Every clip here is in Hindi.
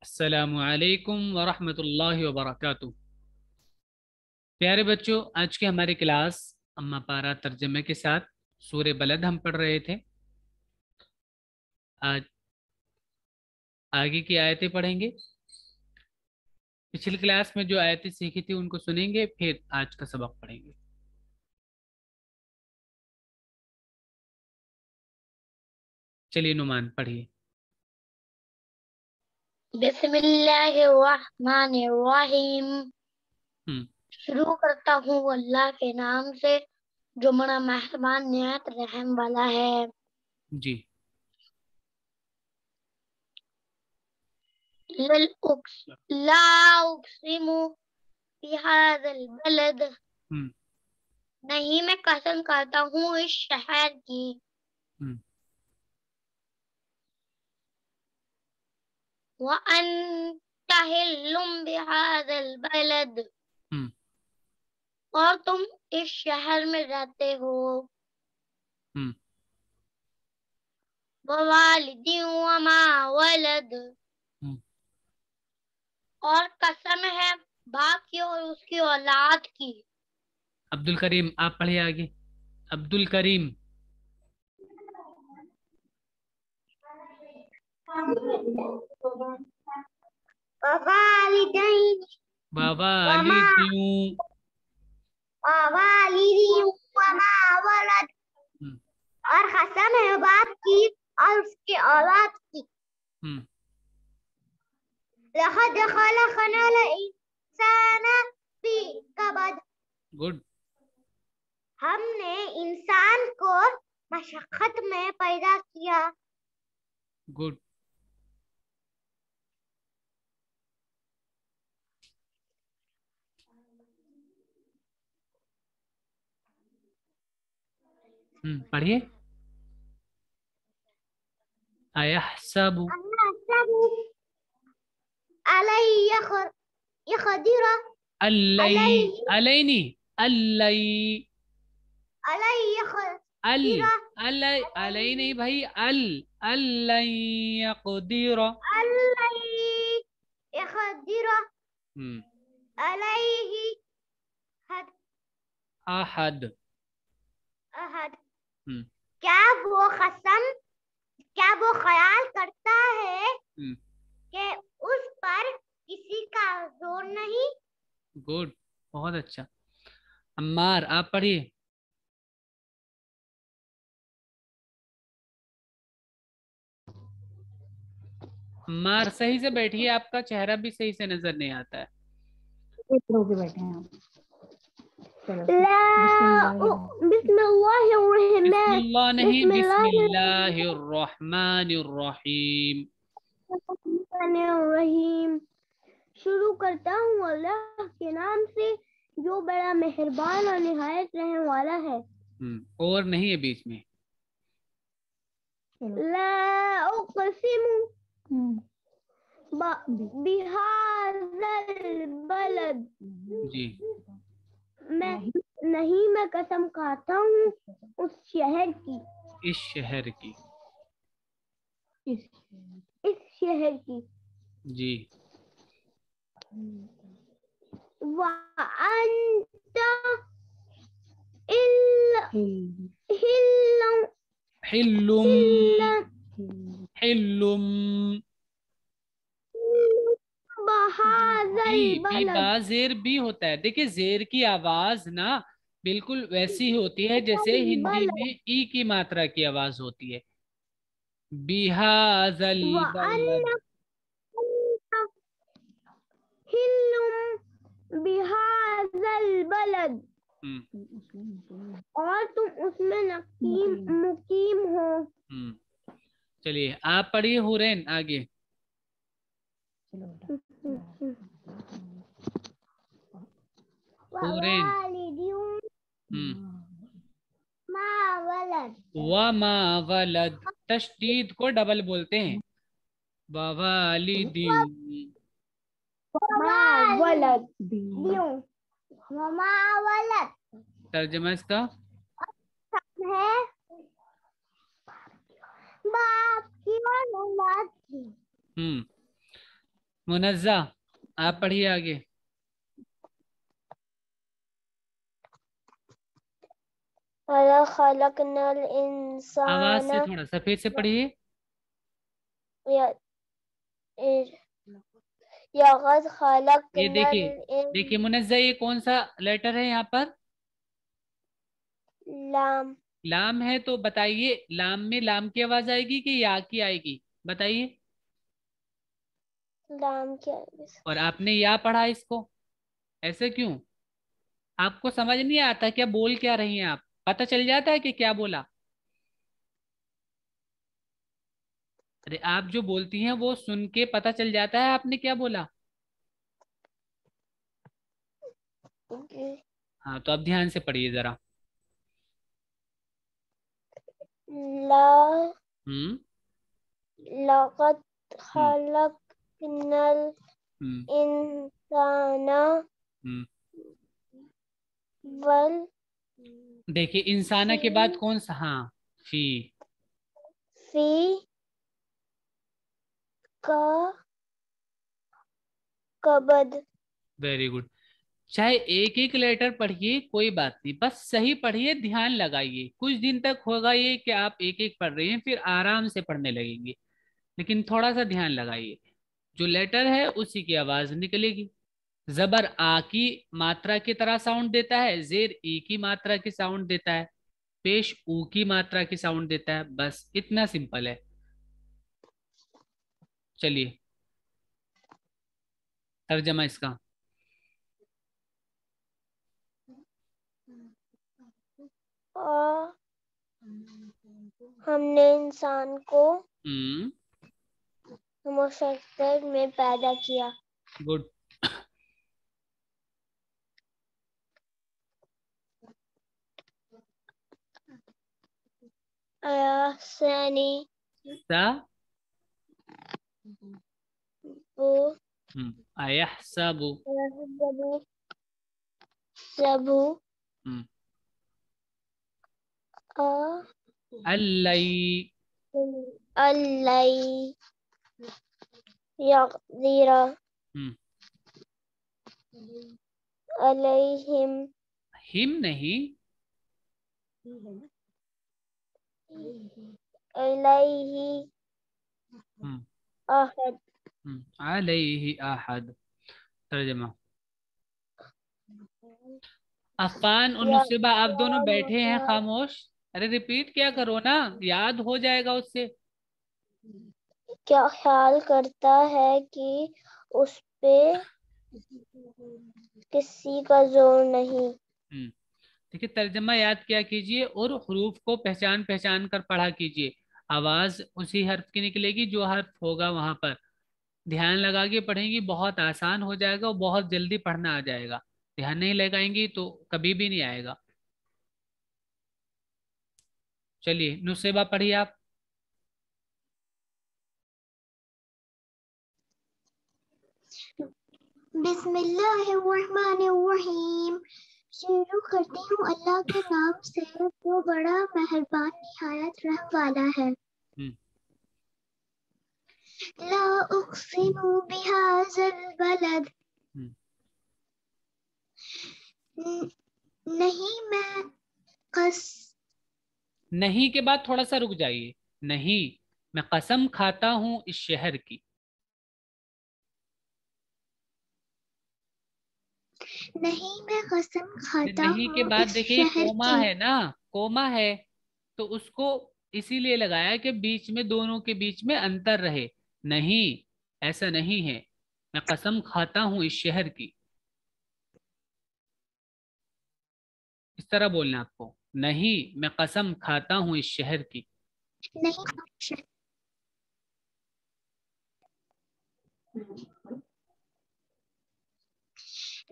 अस्सलामु अलैकुम वरहमतुल्लाहि वबरकातुह। प्यारे बच्चों, आज की हमारी क्लास अम्मा पारा तर्जमे के साथ सूरे बलद हम पढ़ रहे थे। आज आगे की आयतें पढ़ेंगे। पिछली क्लास में जो आयतें सीखी थी उनको सुनेंगे, फिर आज का सबक पढ़ेंगे। चलिए नुमान पढ़िए। बिस्मिल्लाहिर्रहमानिर्रहीम। हम्म। शुरू करता हूँ अल्लाह के नाम से जो बड़ा मेहरबान निहायत रहम वाला है। जी। ला उक़सिमु बिहाज़ल बलद। हम्म। नहीं, मैं कसम करता हूँ इस शहर की। हम्म। व अन्ता हिल्लुम बिहाज़ल बलद। हम्म। और तुम इस शहर में रहते हो। हम्म। व वालिदिन व मा वलद। हम्म। और कसम है बाप की और उसकी औलाद की। अब्दुल करीम आप पढ़िए आगे। अब्दुल करीम। ववालिदैन बाबा अली वमा द्यू। ववालिदिन वमा वलद। हम्म। और कसम है बाप की और उसकी औलाद की। हम्म। लक़द खलक़नल इंसाना फी कबद। गुड। हमने इंसान को मशक्कत में पैदा किया। गुड। पढ़िए। अयहसबु अलई यक़दिर अल्लई अलई अलैनी अल्लई अलई अल यक़दिर अल अलई नहीं भाई, अल अल्लई यक़दिर। अलई यक़दिर हम्म। अलैहि हद अहद। अहद। हम्म। क्या वो कसम क्या वो ख्याल करता है हम्म। कि उस पर किसी का जोर नहीं। गुड। बहुत अच्छा। अम्मार आप पढ़िए। अम्मार सही से बैठिए, आपका चेहरा भी सही से नजर नहीं आता है। होके बैठे हैं हम। चलो बिस्मिल्लाह नहीं, बिस्मिल्लाहिर्रहमानिर्रहीम। बिस्मिल्लाहिर्रहमानिर्रहीम। शुरू करता हूँ अल्लाह के नाम से जो बड़ा मेहरबान और निहायत रहने वाला है। और नहीं है बीच में। ला उक़सिमु बिहाज़ल बलद। जी। मैं नहीं, मैं कसम खाता हूँ उस शहर की। इस शहर की। इस शहर की। जी। वअन्त हिल्लुम हिल्लुम हिल्लुम। बहाज़ल बी बलद। बा जेर बी होता है। देखिए जेर की आवाज ना बिल्कुल वैसी ही होती है जैसे हिंदी में ई की मात्रा की आवाज होती है। बिहाजल बलद। वअन्त हिल्लुम बिहाज़ल बलद। और तुम उसमें मुकीम हो। चलिए आप पढ़िए हुरैन आगे। हुरैन। मा वलद। व मा वलद। तशदीद को डबल बोलते हैं। ववालिदी। मा वलद दियों। मा वलद तर्जमा इसका। है बाप की और औलाद की। हम्म। मुनज़्ज़ा, आप पढ़िए आगे। वला खलकनल आवाज इंसान से थोड़ा सफेद से पढ़िए। यगद ये खलकनल देखिए, देखिए मुनज़्ज़ा, ये कौन सा लेटर है यहाँ पर? लाम। लाम है, तो बताइए लाम में लाम की आवाज आएगी कि या की आएगी? बताइए। लाम क्या? और आपने या पढ़ा इसको, ऐसे क्यों? आपको समझ नहीं आता क्या बोल क्या रही हैं आप? पता चल जाता है कि क्या बोला? अरे आप जो बोलती हैं वो सुन के पता चल जाता है आपने क्या बोला। हाँ, तो अब ध्यान से पढ़िए जरा। ला हम्म। लक़द हम्म। खलकनल हम्म। इंसाना हम्म। वल देखिए, इंसाना फी के बाद कौन सा? हाँ, फी। फी का कबद। Very good. चाहे एक एक लेटर पढ़िए, कोई बात नहीं, बस सही पढ़िए, ध्यान लगाइए। कुछ दिन तक होगा ये कि आप एक एक पढ़ रहे हैं, फिर आराम से पढ़ने लगेंगे। लेकिन थोड़ा सा ध्यान लगाइए। जो लेटर है उसी की आवाज निकलेगी। जबर आ की मात्रा की तरह साउंड देता है, जेर ई की मात्रा की साउंड देता है, पेश ऊ की मात्रा की साउंड देता है। बस इतना सिंपल है। चलिए, तर्जमा इसका। और हमने इंसान को हम्म। मुशक्कत में पैदा किया। गुड। अयासनी सा। वो अयहसबु। सबू हम्म। अ अल्लाई। अल्लाई यक़दीरा हम्म। अलैहिम हिम नहीं। अलैहि हम्म। अहद। अलैहि अहद। तर्जमा। अफान और या नुसेबा, आप दोनों बैठे हैं खामोश। अरे रिपीट क्या करो ना, याद हो जाएगा उससे। क्या ख्याल करता है कि उस पे किसी का जोर नहीं। हम्म। देखिए, तर्जमा याद किया कीजिए और हरूफ को पहचान पहचान कर पढ़ा कीजिए। आवाज उसी हर्फ की निकलेगी जो हर्फ होगा वहां पर। ध्यान लगा के पढ़ेंगी, बहुत आसान हो जाएगा और बहुत जल्दी पढ़ना आ जाएगा। ध्यान नहीं लगाएंगी तो कभी भी नहीं आएगा। चलिए, नुसेबा पढ़िए आप। बिस्मिल्लाहिर्रहमानिर्रहीम। शुरू करती हूँ अल्लाह के नाम से जो बड़ा मेहरबान निहायत रहम वाला है। हम्म। ला उक़सिमु बिहाज़ल बलद। हम्म। नहीं मैं कस नहीं के बाद थोड़ा सा रुक जाइए। नहीं, मैं कसम खाता हूं इस शहर की। नहीं मैं कसम खाता नहीं के हूँ बाद इस देखिए शहर कोमा की। है ना, कोमा है, तो उसको इसीलिए लगाया कि बीच में, दोनों के बीच में अंतर रहे। नहीं, ऐसा नहीं है। मैं कसम खाता हूं इस शहर की। इस तरह बोलना आपको। नहीं, मैं कसम खाता हूं इस शहर की। नहीं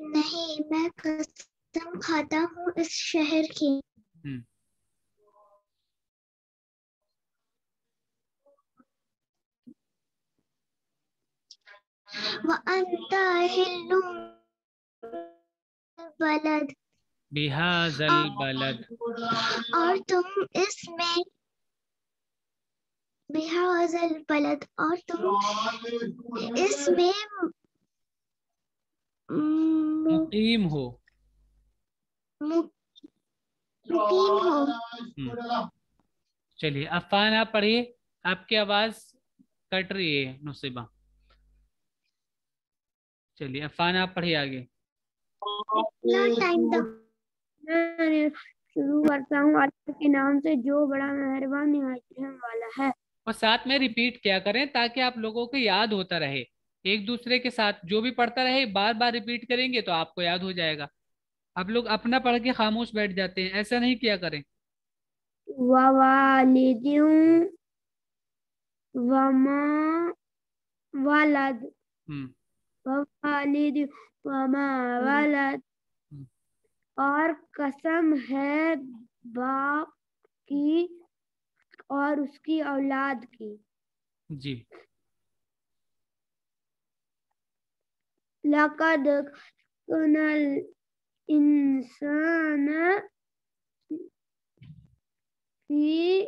नहीं मैं कसम खाता हूँ इस शहर की। हम्म। व अंता हिल्लुम बलद। बिहाजल बलद। और तुम इसमें बिहाज़ल बलद और तुम इसमें मु- मुकीम हो। मु- मुकीम हो। चलिए अफान आप पढ़िए, आपकी आवाज कट रही है नुसीबा। चलिए अफान आप पढ़िए आगे। इतना टाइम तक मैं शुरू करता हूँ अल्लाह के नाम से जो बड़ा मेहरबान निहायत रहम वाला है। और साथ में रिपीट किया करें ताकि आप लोगों को याद होता रहे। एक दूसरे के साथ जो भी पढ़ता रहे बार बार रिपीट करेंगे तो आपको याद हो जाएगा। आप लोग अपना पढ़ के खामोश बैठ जाते हैं, ऐसा नहीं किया करें। ववालिदिन वमा वलद हम्म। ववालिदिन वमा वलद। हम्म। और कसम है बाप की और उसकी औलाद की। जी। लक़द कुनल इंसान फी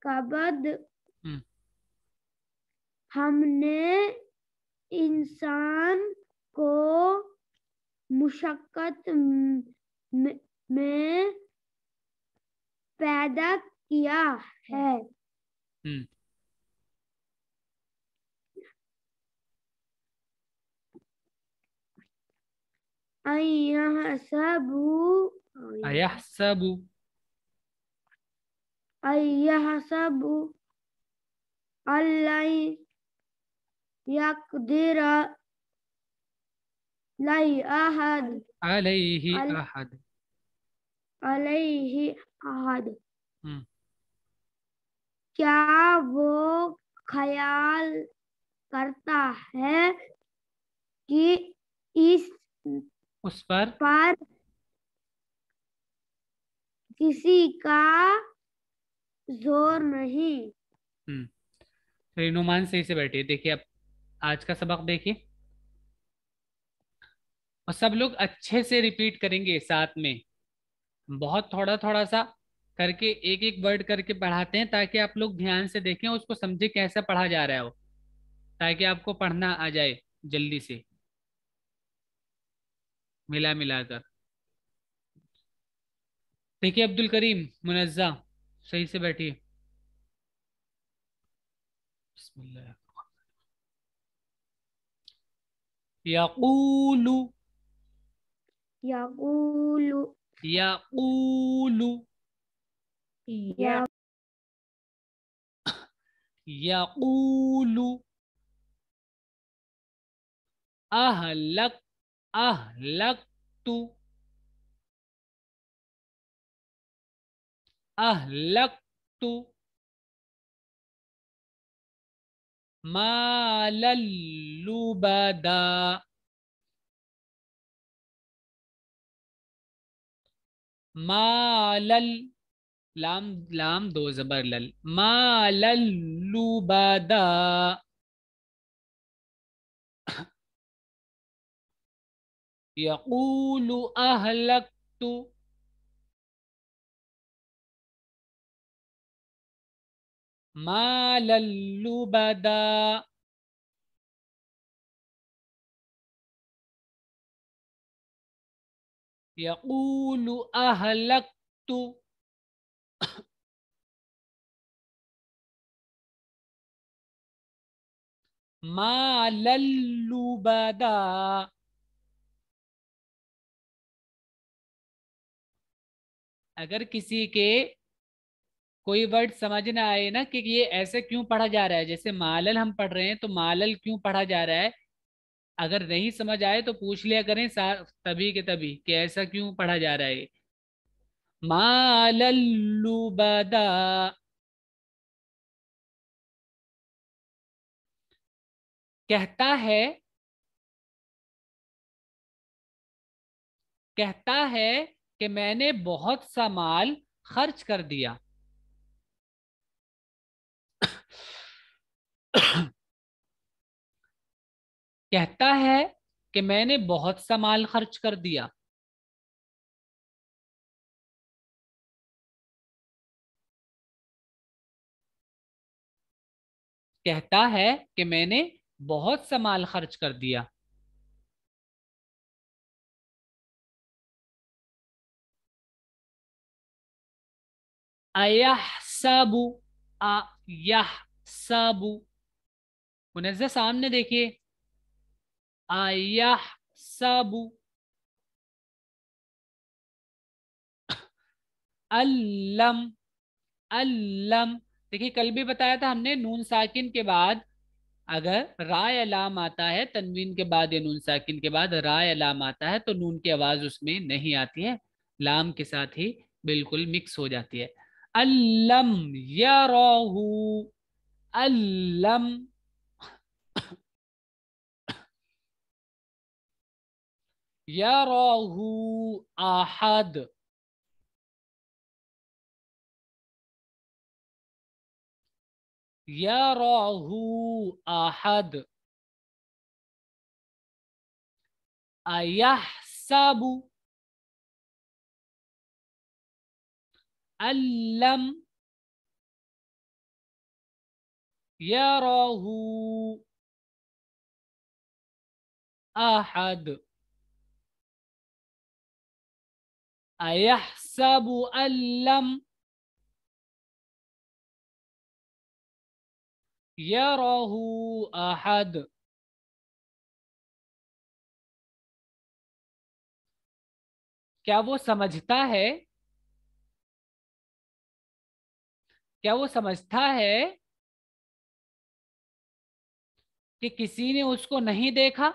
कबद। हम्म। हमने इंसान को मुशक्कत में पैदा किया है। हम्म। अयहसबु अयहसबु। अयहसबु अल्लाई यक़दिर लाई अहद अलैहि अल अहद। अलैहि अहद। हम्म। क्या वो ख्याल करता है कि इस उस पर। पर किसी का जोर नहीं। हम्म। फिर नुमान सही से बैठिए, देखिए अब आज का सबक देखिए और सब लोग अच्छे से रिपीट करेंगे साथ में। बहुत थोड़ा थोड़ा सा करके एक एक वर्ड करके पढ़ाते हैं ताकि आप लोग ध्यान से देखें, उसको समझे कैसा पढ़ा जा रहा है वो, ताकि आपको पढ़ना आ जाए जल्दी से मिला मिला कर। देखिए अब्दुल करीम मुनज्जा सही से बैठिए। बिस्मिल्लाह। यकूलु। यकूलु यकूलु। या यकूलु। अहलक। अहलकतु। अहलकतु मालल्लुबदा। मालल। लाम। लाम दो जबर लल। मालल्लुबदा। यकूलु अहलकतु मालल्लुबदा। यकूलु अहलकतु मालल्लुबदा। अगर किसी के कोई वर्ड समझ ना आए ना कि ये ऐसे क्यों पढ़ा जा रहा है, जैसे मालल हम पढ़ रहे हैं तो मालल क्यों पढ़ा जा रहा है, अगर नहीं समझ आए तो पूछ लिया करें तभी के तभी कि ऐसा क्यों पढ़ा जा रहा है। मालल्लुबदा। कहता है। कहता है कि मैंने बहुत सा माल खर्च कर दिया। कहता है कि मैंने बहुत सा माल खर्च कर दिया। कहता है कि मैंने बहुत सा माल खर्च कर दिया। अयहसबु, अयहसबु। मुनज़्ज़ह सामने देखिए, अयहसबु। अल्लम, अल्लम। देखिए कल भी बताया था हमने, नून साकिन के बाद अगर रा या लाम आता है, तनवीन के बाद या नून साकिन के बाद रा या लाम आता है, तो नून की आवाज उसमें नहीं आती है, लाम के साथ ही बिल्कुल मिक्स हो जाती है। अल्लम यरहू, अल्लम यरहू अहद, यरहू अहद। अयहसबु, अल्लम यरहू अहद, अयहसबु अल्लम यरहू अहद। क्या वो समझता है, क्या वो समझता है कि किसी ने उसको नहीं देखा?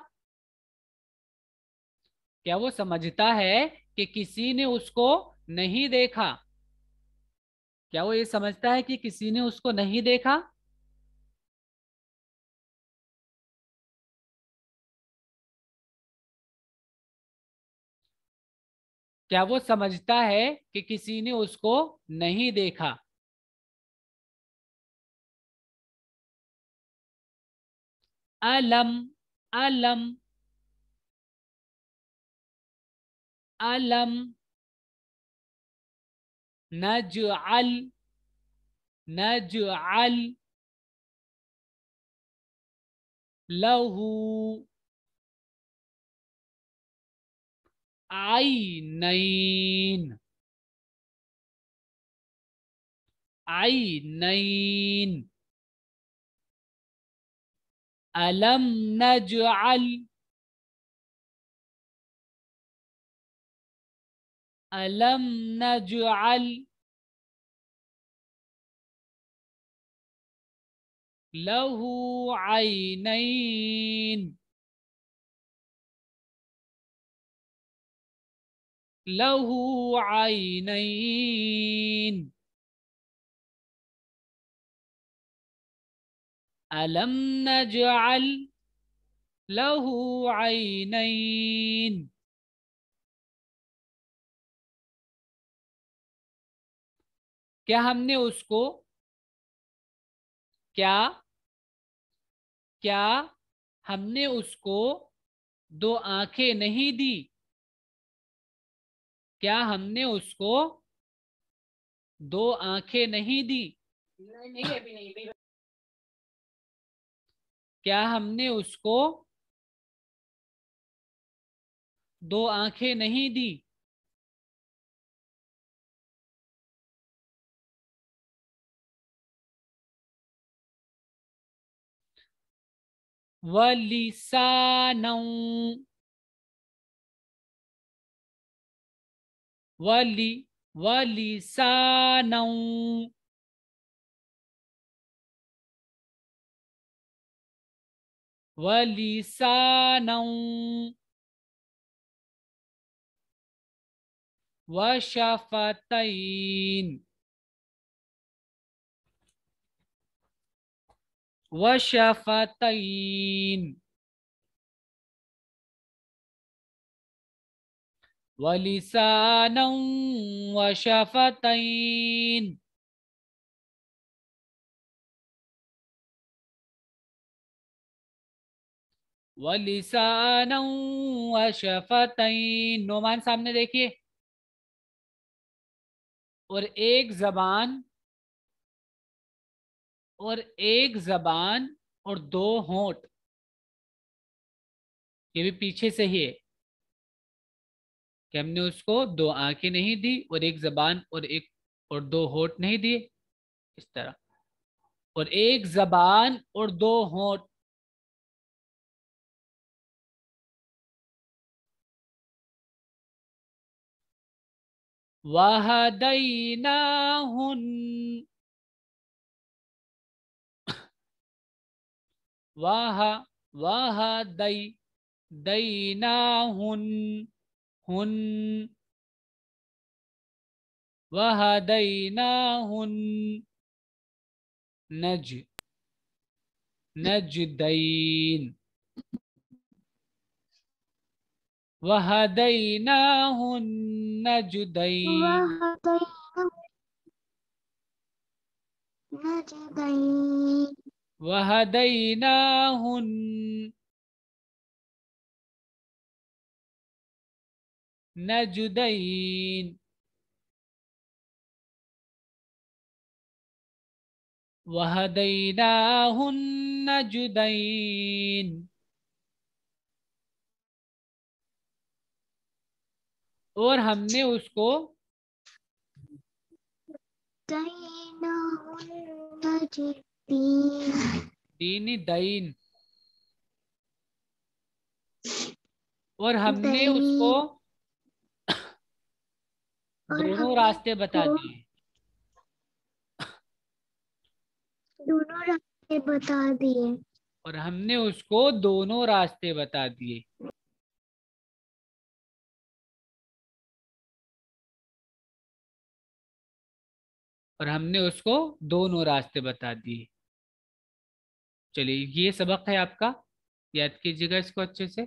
क्या वो समझता है कि किसी ने उसको नहीं देखा? क्या वो ये समझता है कि किसी ने उसको नहीं देखा? क्या वो समझता है कि किसी ने उसको नहीं देखा? अलम, अलम, अलम नजअल, नजअल लहू आइनैन, आइनैन। अलम नजअल, अलम नजअल लहू आइनैन, लहू आइनैन। अलम नजअल लहू आइनैन। क्या हमने उसको, क्या, क्या हमने उसको दो आंखें नहीं दी? क्या हमने उसको दो आंखें नहीं दी? नहीं नहीं, अभी नहीं। क्या हमने उसको दो आंखें नहीं दी? वलिसानौ, वली, वलिसानौ, वलिसानौ वशफतैन, वशफतैन। वलिसानौ वशफतैन, वलिसानौ वशफतैन। नोमान सामने देखिए, और एक जबान, और एक जबान और दो होंठ। ये भी पीछे से ही है कि हमने उसको दो आंखें नहीं दी और एक जबान और एक और दो होठ नहीं दिए, इस तरह। और एक जबान और दो होठ, वहदैनाहुन, वाह, वाह, दई, दैनाहुन, हुन, वहदैनाहुन, नज, नजदैन, वहदैनाहुन नजदैन, वहदैनाहुन नजदैन, वहदैनाहुन नजदैन। और हमने उसको दीनी दईन, और हमने उसको दोनों रास्ते बता दिए, दोनों रास्ते बता दिए। और हमने उसको दोनों रास्ते बता दिए। और हमने उसको दोनों रास्ते बता दिए। चलिए, ये सबक है आपका, याद कीजिएगा इसको अच्छे से।